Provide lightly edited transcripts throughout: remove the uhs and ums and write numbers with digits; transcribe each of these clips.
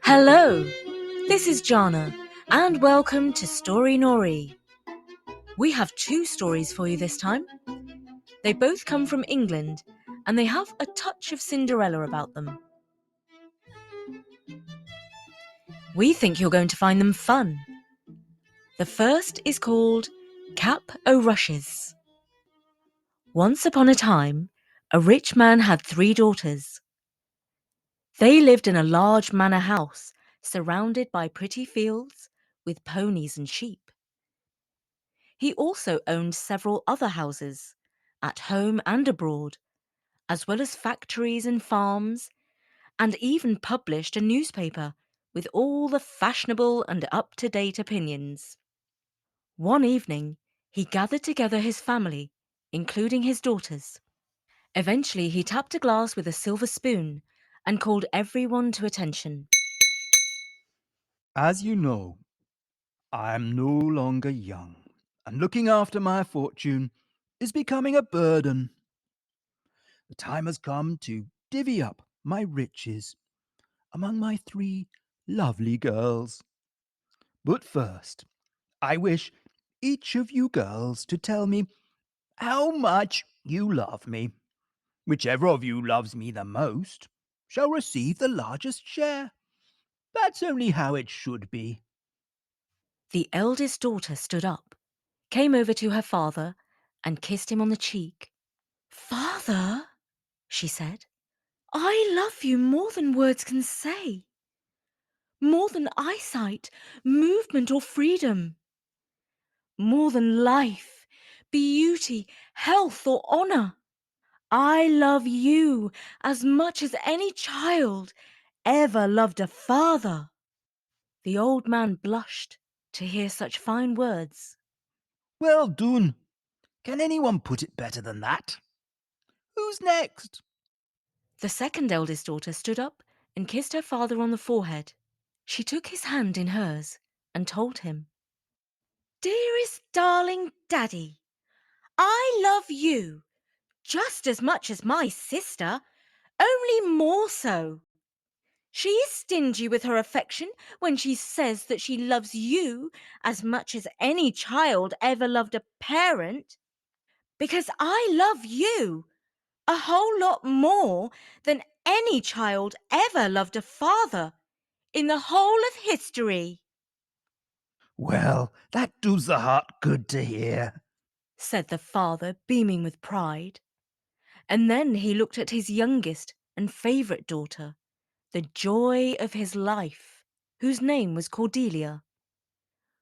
Hello, this is Jana, and welcome to Storynory. We have two stories for you this time. They both come from England, and they have a touch of Cinderella about them. We think you're going to find them fun. The first is called Cap o' Rushes. Once upon a time, a rich man had 3 daughters. They lived in a large manor house, surrounded by pretty fields with ponies and sheep. He also owned several other houses, at home and abroad, as well as factories and farms, and even published a newspaper with all the fashionable and up-to-date opinions. One evening, he gathered together his family, including his daughters. Eventually, he tapped a glass with a silver spoon and called everyone to attention. As you know, I am no longer young, and looking after my fortune is becoming a burden. The time has come to divvy up my riches among my 3 lovely girls. But first, I wish each of you girls to tell me how much you love me. Whichever of you loves me the most shall receive the largest share. That's only how it should be. The eldest daughter stood up, came over to her father, and kissed him on the cheek. "Father," she said, "I love you more than words can say, more than eyesight, movement, or freedom, more than life, beauty, health, or honor. I love you as much as any child ever loved a father." The old man blushed to hear such fine words. Well done. Can anyone put it better than that? Who's next? The second eldest daughter stood up and kissed her father on the forehead. She took his hand in hers and told him, "Dearest darling Daddy, I love you just as much as my sister, only more so. She is stingy with her affection when she says that she loves you as much as any child ever loved a parent, because I love you a whole lot more than any child ever loved a father in the whole of history," Well, that does the heart good to hear. said the father, beaming with pride. And then he looked at his youngest and favourite daughter, the joy of his life, whose name was Cordelia.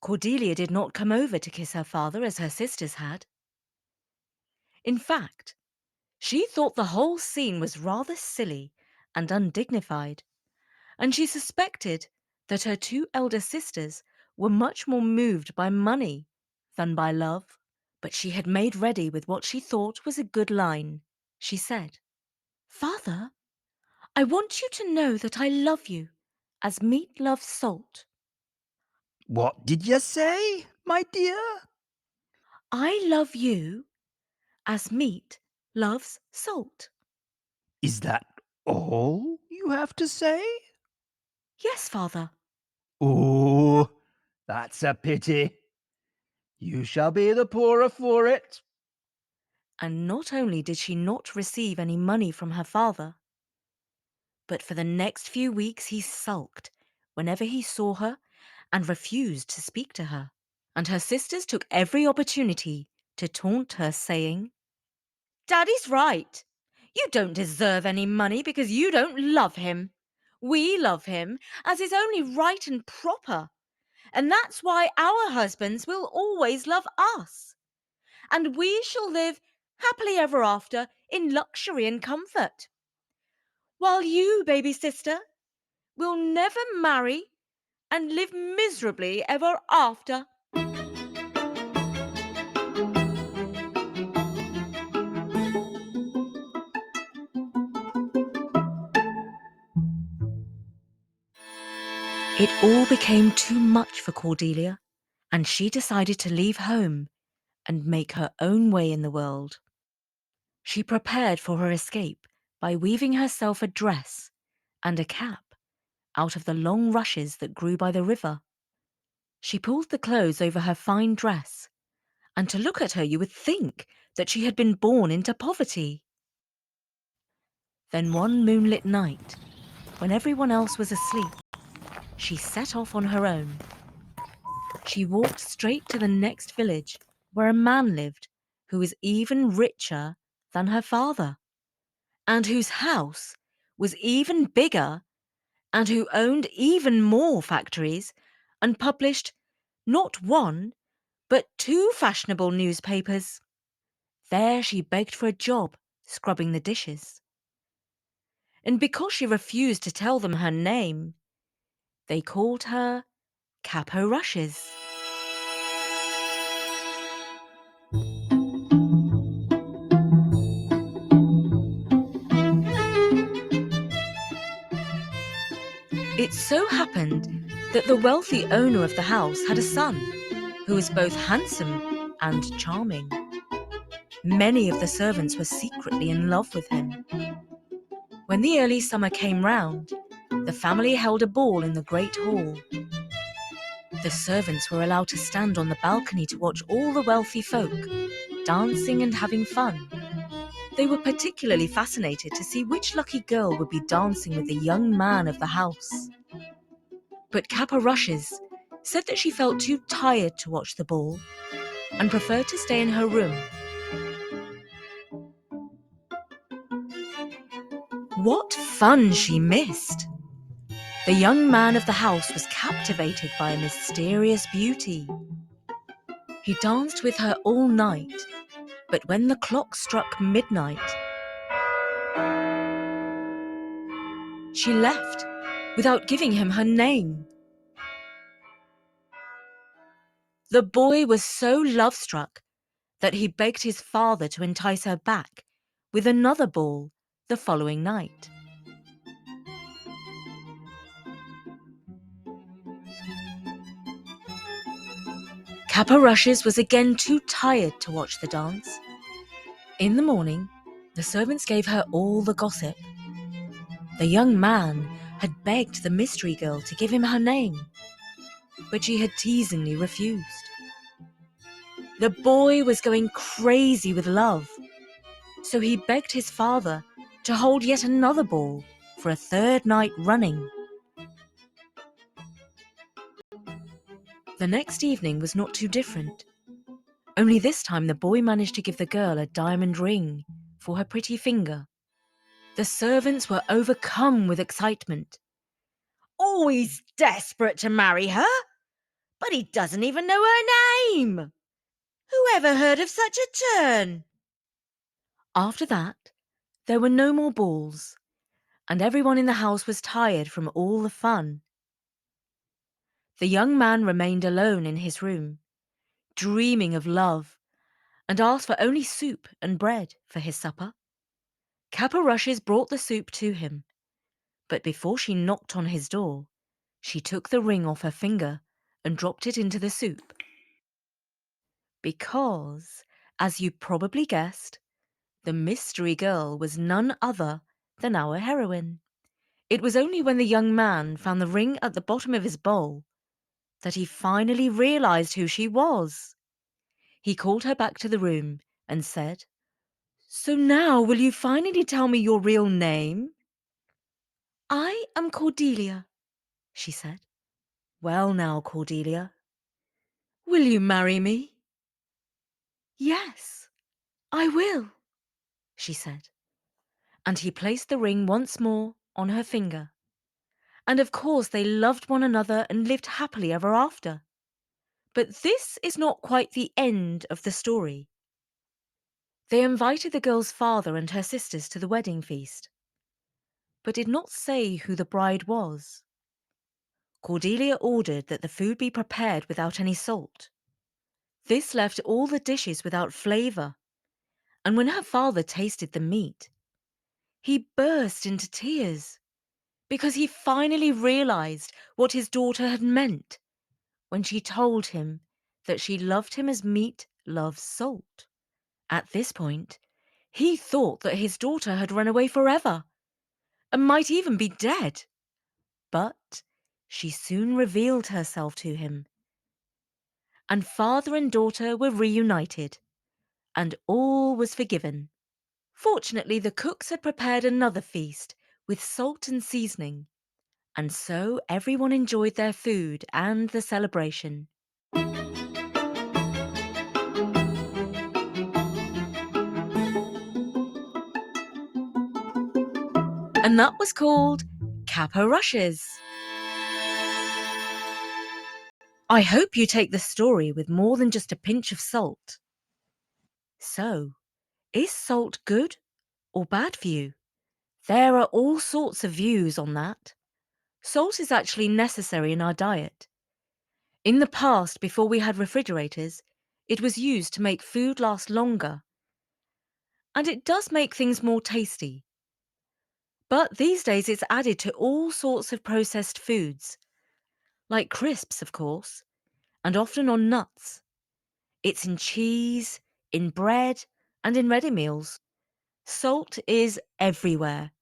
Cordelia did not come over to kiss her father as her sisters had. In fact, she thought the whole scene was rather silly and undignified, and she suspected that her 2 elder sisters were much more moved by money than by love. But she had made ready with what she thought was a good line. She said, "Father, I want you to know that I love you as meat loves salt. What did you say, my dear? I love you as meat loves salt." Is that all you have to say? "Yes, father." Oh, that's a pity. You shall be the poorer for it. And not only did she not receive any money from her father, but for the next few weeks he sulked whenever he saw her and refused to speak to her. And her sisters took every opportunity to taunt her, saying, "Daddy's right. You don't deserve any money because you don't love him. We love him as is only right and proper, and that's why our husbands will always love us. And we shall live happily ever after in luxury and comfort, while you, baby sister, will never marry and live miserably ever after." It all became too much for Cordelia, and she decided to leave home and make her own way in the world. She prepared for her escape by weaving herself a dress and a cap out of the long rushes that grew by the river. She pulled the clothes over her fine dress, and to look at her you would think that she had been born into poverty. Then one moonlit night, when everyone else was asleep, she set off on her own. She walked straight to the next village, where a man lived who was even richer than her father, and whose house was even bigger, and who owned even more factories and published not one, but 2 fashionable newspapers. There she begged for a job scrubbing the dishes. And because she refused to tell them her name, they called her Capo Rushes. It so happened that the wealthy owner of the house had a son who was both handsome and charming. Many of the servants were secretly in love with him. When the early summer came round, the family held a ball in the great hall. The servants were allowed to stand on the balcony to watch all the wealthy folk dancing and having fun. They were particularly fascinated to see which lucky girl would be dancing with the young man of the house. But Kappa Rushes said that she felt too tired to watch the ball and preferred to stay in her room. What fun she missed! The young man of the house was captivated by a mysterious beauty. He danced with her all night, but when the clock struck midnight, she left without giving him her name. The boy was so love-struck that he begged his father to entice her back with another ball the following night. Kappa Rushes was again too tired to watch the dance. In the morning, the servants gave her all the gossip. The young man had begged the mystery girl to give him her name, but she had teasingly refused. The boy was going crazy with love, so he begged his father to hold yet another ball for a 3rd night running. The next evening was not too different, only this time the boy managed to give the girl a diamond ring for her pretty finger. The servants were overcome with excitement. "Oh, he's desperate to marry her, but he doesn't even know her name! Who ever heard of such a turn?" After that, there were no more balls, and everyone in the house was tired from all the fun. The young man remained alone in his room, dreaming of love, and asked for only soup and bread for his supper. Kappa Rushes brought the soup to him, but before she knocked on his door, she took the ring off her finger and dropped it into the soup. Because, as you probably guessed, the mystery girl was none other than our heroine. It was only when the young man found the ring at the bottom of his bowl that he finally realized who she was. He called her back to the room and said, "So now will you finally tell me your real name?" "I am Cordelia," she said. "Well now, Cordelia, will you marry me?" "Yes, I will," she said. And he placed the ring once more on her finger. And of course they loved one another and lived happily ever after. But this is not quite the end of the story. They invited the girl's father and her sisters to the wedding feast, but did not say who the bride was. Cordelia ordered that the food be prepared without any salt. This left all the dishes without flavour, and when her father tasted the meat, he burst into tears because he finally realized what his daughter had meant when she told him that she loved him as meat loves salt. At this point, he thought that his daughter had run away forever and might even be dead. But she soon revealed herself to him, and father and daughter were reunited, and all was forgiven. Fortunately, the cooks had prepared another feast with salt and seasoning, and so everyone enjoyed their food and the celebration. And that was called Kappa Rushes. I hope you take the story with more than just a pinch of salt. So, is salt good or bad for you? There are all sorts of views on that. Salt is actually necessary in our diet. In the past, before we had refrigerators, it was used to make food last longer. And it does make things more tasty. But these days it's added to all sorts of processed foods, like crisps, of course, and often on nuts. It's in cheese, in bread, and in ready meals. Salt is everywhere.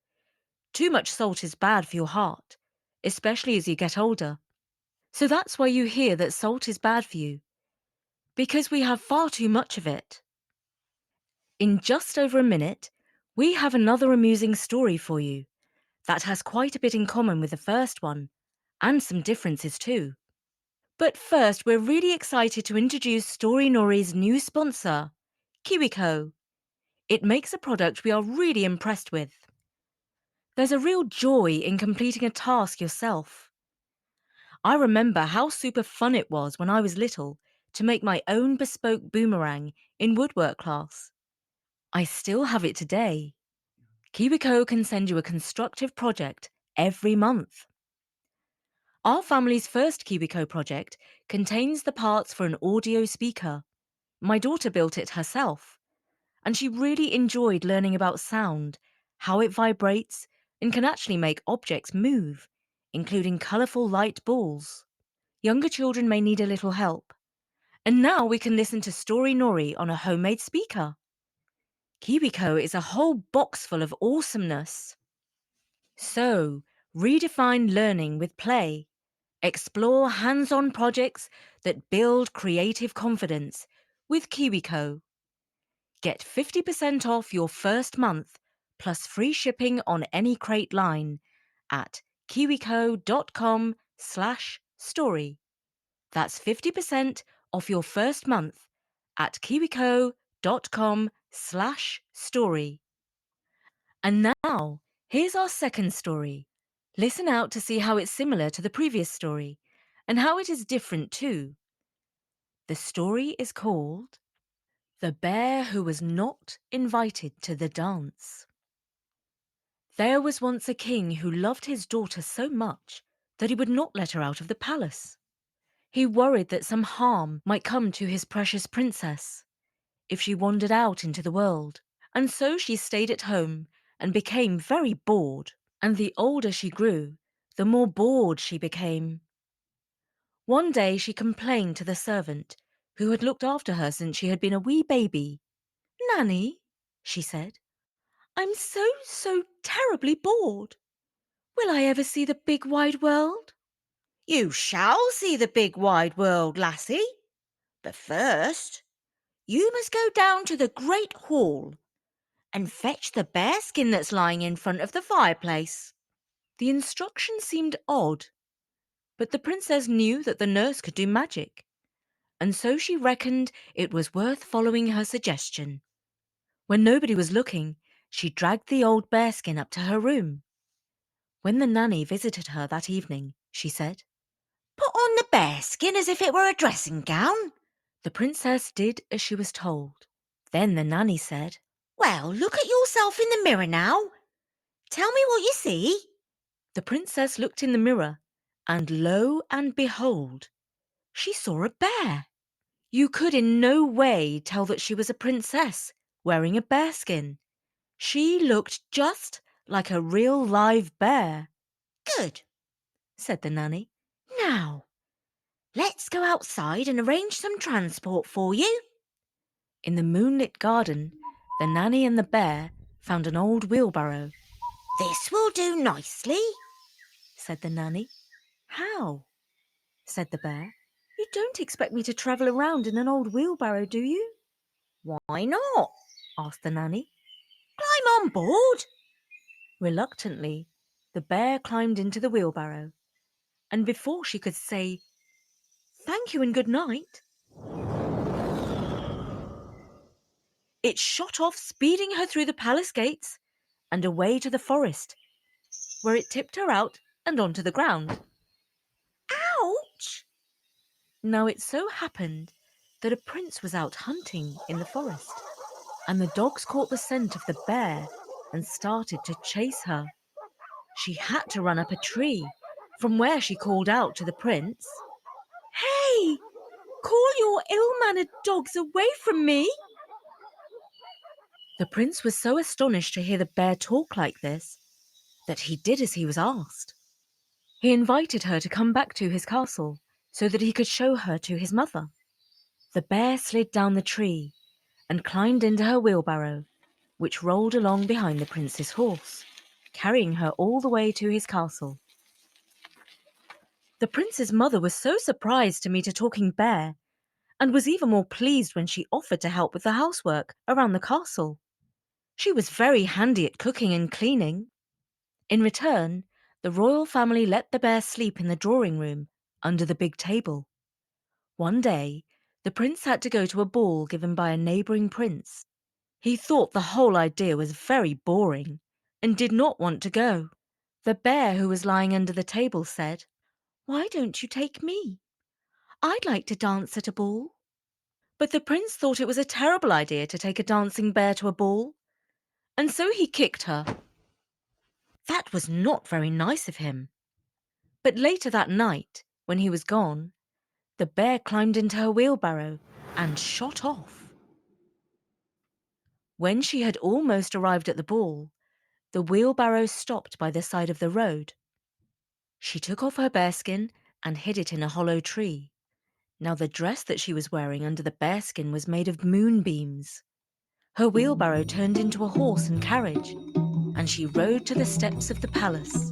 Too much salt is bad for your heart, especially as you get older. So that's why you hear that salt is bad for you, because we have far too much of it. In just over a minute, we have another amusing story for you that has quite a bit in common with the first one, and some differences too. But first, we're really excited to introduce Storynory's new sponsor, KiwiCo. It makes a product we are really impressed with. There's a real joy in completing a task yourself. I remember how super fun it was when I was little to make my own bespoke boomerang in woodwork class. I still have it today. KiwiCo can send you a constructive project every month. Our family's first KiwiCo project contains the parts for an audio speaker. My daughter built it herself, and she really enjoyed learning about sound, how it vibrates, and can actually make objects move, including colourful light balls. Younger children may need a little help. And now we can listen to Storynory on a homemade speaker. KiwiCo is a whole box full of awesomeness. So, redefine learning with play. Explore hands-on projects that build creative confidence with KiwiCo. Get 50% off your first month plus free shipping on any crate line at kiwico.com/story. That's 50% off your first month at kiwico.com/story. And now, here's our second story. Listen out to see how it's similar to the previous story and how it is different too. The story is called The Bear Who Was Not Invited to the Dance. There was once a king who loved his daughter so much that he would not let her out of the palace. He worried that some harm might come to his precious princess if she wandered out into the world, and so she stayed at home and became very bored. And the older she grew, the more bored she became. One day she complained to the servant, who had looked after her since she had been a wee baby. "Nanny," she said, "I'm so terribly bored. Will I ever see the big wide world?" "You shall see the big wide world, lassie. But first, you must go down to the great hall and fetch the bearskin that's lying in front of the fireplace." The instructions seemed odd, but the princess knew that the nurse could do magic, and so she reckoned it was worth following her suggestion. When nobody was looking, she dragged the old bearskin up to her room. When the nanny visited her that evening, she said, "Put on the bearskin as if it were a dressing gown." The princess did as she was told. Then the nanny said, "Well, look at yourself in the mirror now. Tell me what you see." The princess looked in the mirror, and lo and behold, she saw a bear. You could in no way tell that she was a princess wearing a bearskin. She looked just like a real live bear. "Good," said the nanny. "Now, let's go outside and arrange some transport for you." In the moonlit garden, the nanny and the bear found an old wheelbarrow. "This will do nicely," said the nanny. "How?" said the bear. "You don't expect me to travel around in an old wheelbarrow, do you?" "Why not?" asked the nanny. "Climb on board." Reluctantly, the bear climbed into the wheelbarrow, and before she could say "Thank you and good night," it shot off, speeding her through the palace gates and away to the forest, where it tipped her out and onto the ground. Ouch! Now it so happened that a prince was out hunting in the forest, and the dogs caught the scent of the bear and started to chase her. She had to run up a tree, from where she called out to the prince, "Hey! Call your ill-mannered dogs away from me!" The prince was so astonished to hear the bear talk like this that he did as he was asked. He invited her to come back to his castle so that he could show her to his mother. The bear slid down the tree and climbed into her wheelbarrow, which rolled along behind the prince's horse, carrying her all the way to his castle. The prince's mother was so surprised to meet a talking bear, and was even more pleased when she offered to help with the housework around the castle. She was very handy at cooking and cleaning. In return, the royal family let the bear sleep in the drawing room under the big table. One day, the prince had to go to a ball given by a neighbouring prince. He thought the whole idea was very boring and did not want to go. The bear who was lying under the table said, "Why don't you take me? I'd like to dance at a ball." But the prince thought it was a terrible idea to take a dancing bear to a ball, and so he kicked her. That was not very nice of him. But later that night, when he was gone, the bear climbed into her wheelbarrow and shot off. When she had almost arrived at the ball, the wheelbarrow stopped by the side of the road. She took off her bearskin and hid it in a hollow tree. Now the dress that she was wearing under the bearskin was made of moonbeams. Her wheelbarrow turned into a horse and carriage, and she rode to the steps of the palace.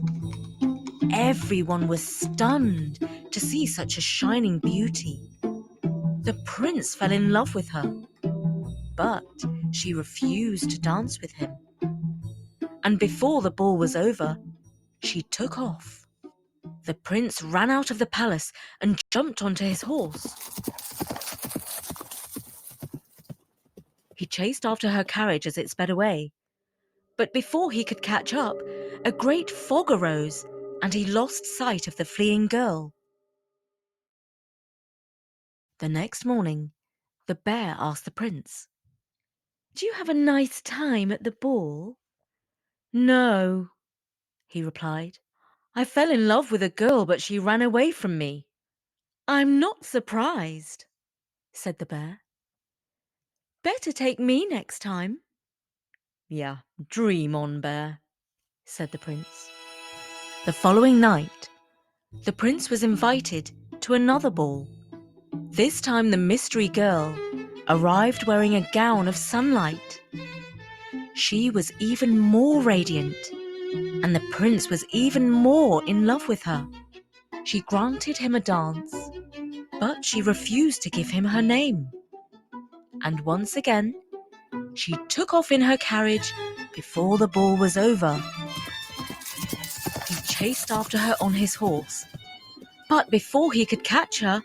Everyone was stunned to see such a shining beauty. The prince fell in love with her, but she refused to dance with him. And before the ball was over, she took off. The prince ran out of the palace and jumped onto his horse. He chased after her carriage as it sped away. But before he could catch up, a great fog arose, and he lost sight of the fleeing girl. The next morning, the bear asked the prince, "Do you have a nice time at the ball?" "No," he replied. "I fell in love with a girl, but she ran away from me." "I'm not surprised," said the bear. "Better take me next time." "Yeah, dream on, bear," said the prince. The following night, the prince was invited to another ball. This time the mystery girl arrived wearing a gown of sunlight. She was even more radiant, and the prince was even more in love with her. She granted him a dance, but she refused to give him her name. And once again, she took off in her carriage before the ball was over. He chased after her on his horse, but before he could catch her,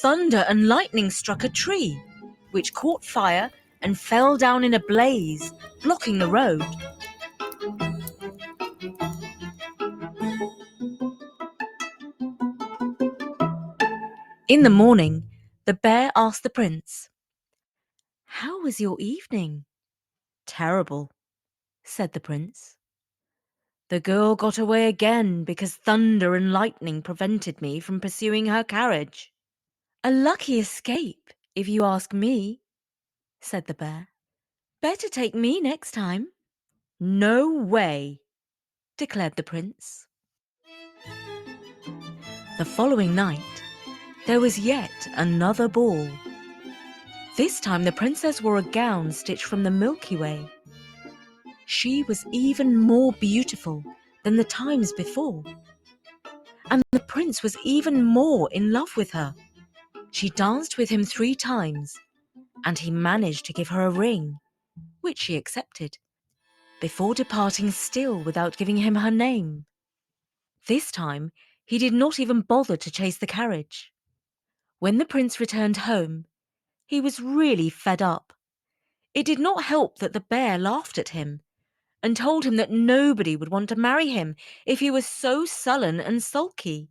thunder and lightning struck a tree, which caught fire and fell down in a blaze, blocking the road. In the morning, the bear asked the prince, "How was your evening?" "Terrible," said the prince. "The girl got away again because thunder and lightning prevented me from pursuing her carriage." "A lucky escape, if you ask me," said the bear. "Better take me next time." "No way," declared the prince. The following night, there was yet another ball. This time the princess wore a gown stitched from the Milky Way. She was even more beautiful than the times before. and the prince was even more in love with her. She danced with him 3 times, and he managed to give her a ring, which she accepted, before departing still without giving him her name. This time, he did not even bother to chase the carriage. When the prince returned home, he was really fed up. It did not help that the bear laughed at him and told him that nobody would want to marry him if he was so sullen and sulky.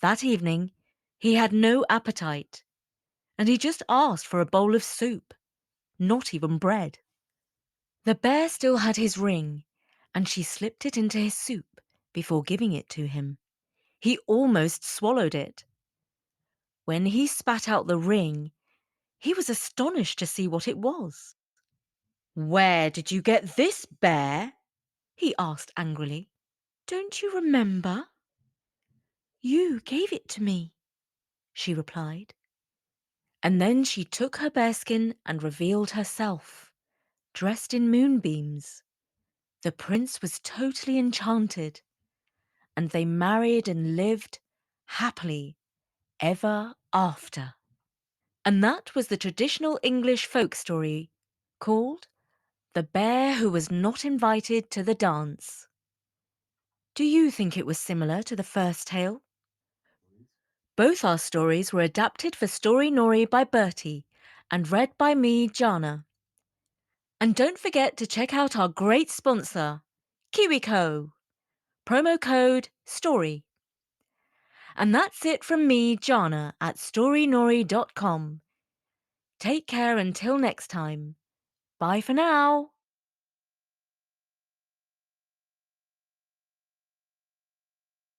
That evening, he had no appetite, and he just asked for a bowl of soup, not even bread. The bear still had his ring, and she slipped it into his soup before giving it to him. He almost swallowed it. When he spat out the ring, he was astonished to see what it was. "Where did you get this, bear?" he asked angrily. "Don't you remember?" "You gave it to me," she replied. And then she took her bearskin and revealed herself, dressed in moonbeams. The prince was totally enchanted, and they married and lived happily ever after. And that was the traditional English folk story called The Bear Who Was Not Invited to the Dance. Do you think it was similar to the first tale? Both our stories were adapted for Storynory by Bertie and read by me, Jana. And don't forget to check out our great sponsor, KiwiCo. Promo code STORY. And that's it from me, Jana, at Storynory.com. Take care until next time. Bye for now.